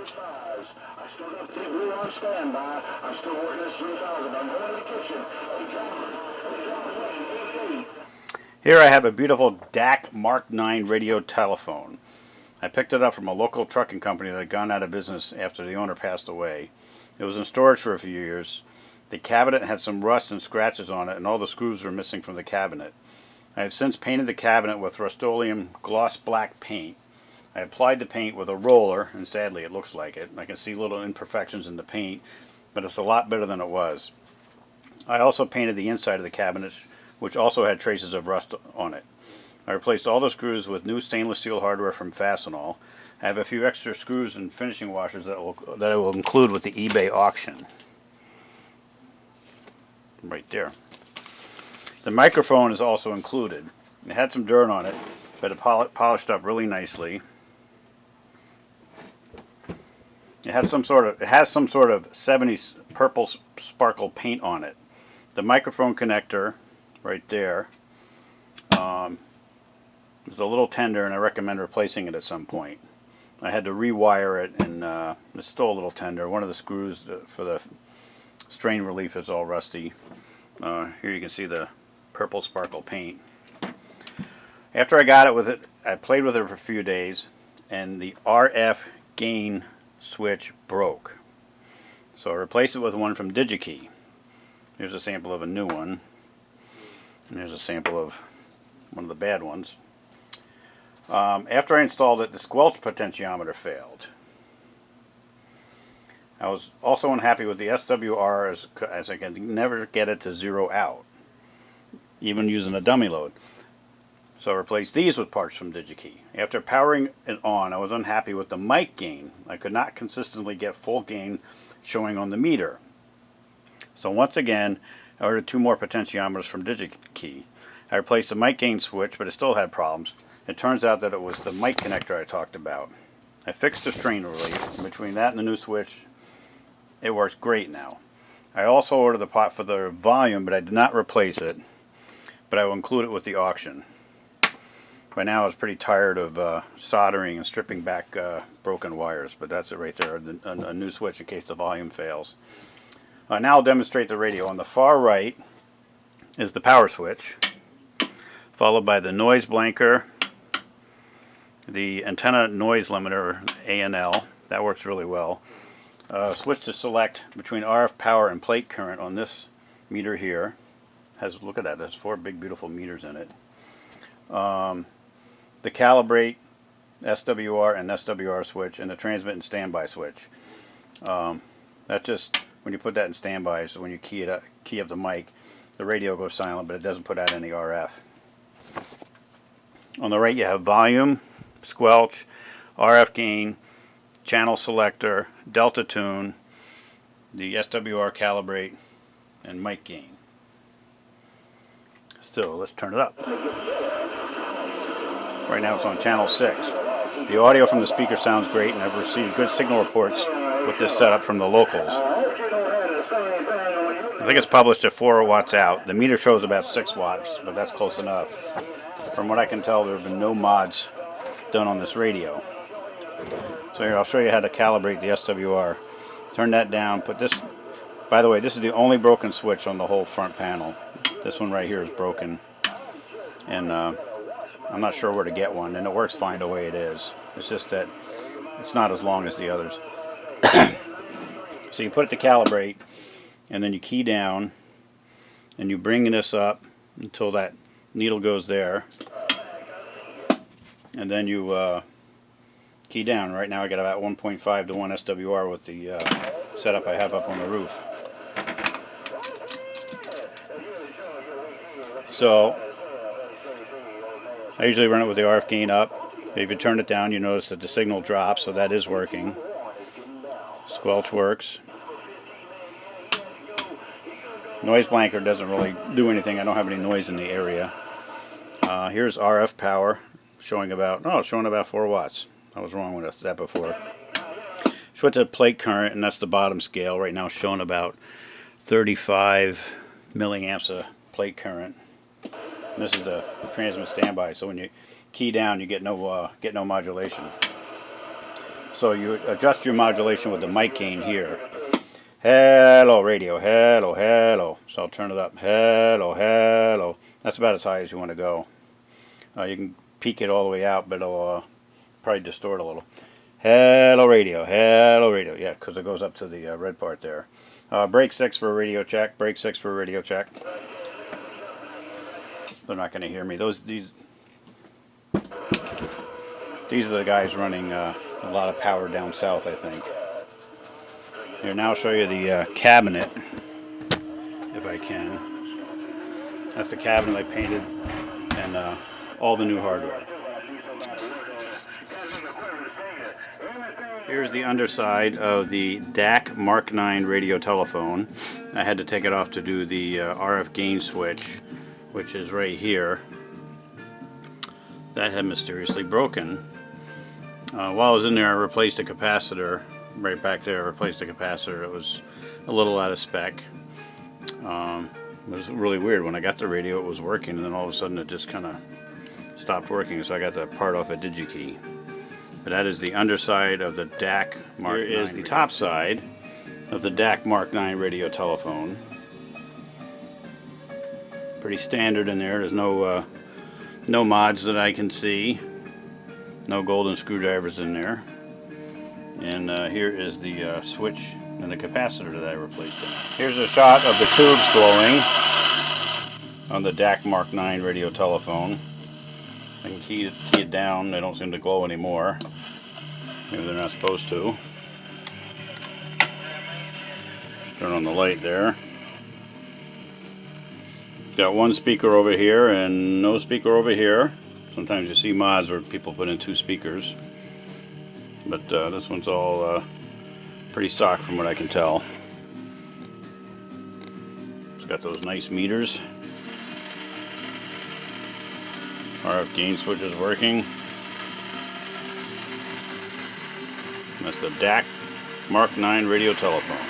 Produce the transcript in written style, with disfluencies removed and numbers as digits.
I still got the blue on standby. I'm still working this 3000. I'm going to the kitchen. Here I have a beautiful DAK Mark IX Radiotelephone. I picked it up from a local trucking company that had gone out of business after the owner passed away. It was in storage for a few years. The cabinet had some rust and scratches on it, and all the screws were missing from the cabinet. I have since painted the cabinet with Rust-Oleum gloss black paint. I applied the paint with a roller, and sadly it looks like it. I can see little imperfections in the paint, but it's a lot better than it was. I also painted the inside of the cabinet, which also had traces of rust on it. I replaced all the screws with new stainless steel hardware from Fastenal. I have a few extra screws and finishing washers that I will include with the eBay auction. Right there. The microphone is also included. It had some dirt on it, but it polished up really nicely. It has some sort of 70s purple sparkle paint on it. The microphone connector, right there, is a little tender, and I recommend replacing it at some point. I had to rewire it, and it's still a little tender. One of the screws for the strain relief is all rusty. Here you can see the purple sparkle paint. After I got it with it, I played with it for a few days, and the RF gain switch broke. So I replaced it with one from DigiKey. Here's a sample of a new one, and here's a sample of one of the bad ones. After I installed it, the squelch potentiometer failed. I was also unhappy with the SWR as I can never get it to zero out, even using a dummy load. So I replaced these with parts from DigiKey. After powering it on, I was unhappy with the mic gain. I could not consistently get full gain showing on the meter. So once again, I ordered 2 more potentiometers from DigiKey. I replaced the mic gain switch, but it still had problems. It turns out that it was the mic connector I talked about. I fixed the strain relief, and between that and the new switch, it works great now. I also ordered the pot for the volume, but I did not replace it, but I will include it with the auction. By now I was pretty tired of soldering and stripping back broken wires, but that's it right there, a new switch in case the volume fails. Now I'll demonstrate the radio. On the far right is the power switch, followed by the noise blanker, the antenna noise limiter, ANL, that works really well. Switch to select between RF power and plate current on this meter here. Look at that, there's 4 big beautiful meters in it. The calibrate SWR and SWR switch, and the transmit and standby switch. That just, when you put that in standby, so when you key up the mic, the radio goes silent, but it doesn't put out any RF. On the right you have volume, squelch, RF gain, channel selector, delta tune, the SWR calibrate, and mic gain. So let's turn it up. Right now it's on channel 6. The audio from the speaker sounds great, and I've received good signal reports with this setup from the locals. I think it's published at 4 watts out. The meter shows about 6 watts, but that's close enough. From what I can tell, there have been no mods done on this radio. So here, I'll show you how to calibrate the SWR. Turn that down, put this, by the way, this is the only broken switch on the whole front panel. This one right here is broken, and I'm not sure where to get one, and it works fine the way it is. It's just that it's not as long as the others. So you put it to calibrate, and then you key down, and you bring this up until that needle goes there, and then you key down. Right now I got about 1.5 to 1 SWR with the setup I have up on the roof. So I usually run it with the RF gain up. If you turn it down, you notice that the signal drops, so that is working. Squelch works. Noise blanker doesn't really do anything. I don't have any noise in the area. Here's RF power showing about 4 watts. I was wrong with that before. Switch to plate current, and that's the bottom scale. Right now it's showing about 35 milliamps of plate current. And this is the transmit standby, so when you key down you get no modulation. So you adjust your modulation with the mic gain here. Hello, radio. Hello, hello. So I'll turn it up. Hello, hello. That's about as high as you want to go. You can peak it all the way out, but it'll probably distort a little. Hello, radio. Hello, radio. Yeah, because it goes up to the red part there. Break 6 for a radio check. Break 6 for a radio check. They're not going to hear me. These are the guys running a lot of power down south, I think. Here, now I'll show you the cabinet, if I can. That's the cabinet I painted, and all the new hardware. Here's the underside of the DAK Mark IX Radiotelephone. I had to take it off to do the RF gain switch, which is right here. That had mysteriously broken. While I was in there, I replaced the capacitor. Right back there, I replaced the capacitor. It was a little out of spec. It was really weird. When I got the radio, it was working, and then all of a sudden it just kind of stopped working, so I got that part off a DigiKey. But that is the underside of the DAK Mark IX. Here is the top side of the DAK Mark IX Radiotelephone. Pretty standard in there. There's no mods that I can see. No golden screwdrivers in there. And here is the switch and the capacitor that I replaced in it. Here's a shot of the tubes glowing on the DAK Mark IX Radiotelephone. I can key it down. They don't seem to glow anymore. Maybe they're not supposed to. Turn on the light there. Got one speaker over here and no speaker over here. Sometimes you see mods where people put in 2 speakers. But this one's all pretty stock from what I can tell. It's got those nice meters. RF gain switch is working. That's the DAK Mark IX Radiotelephone.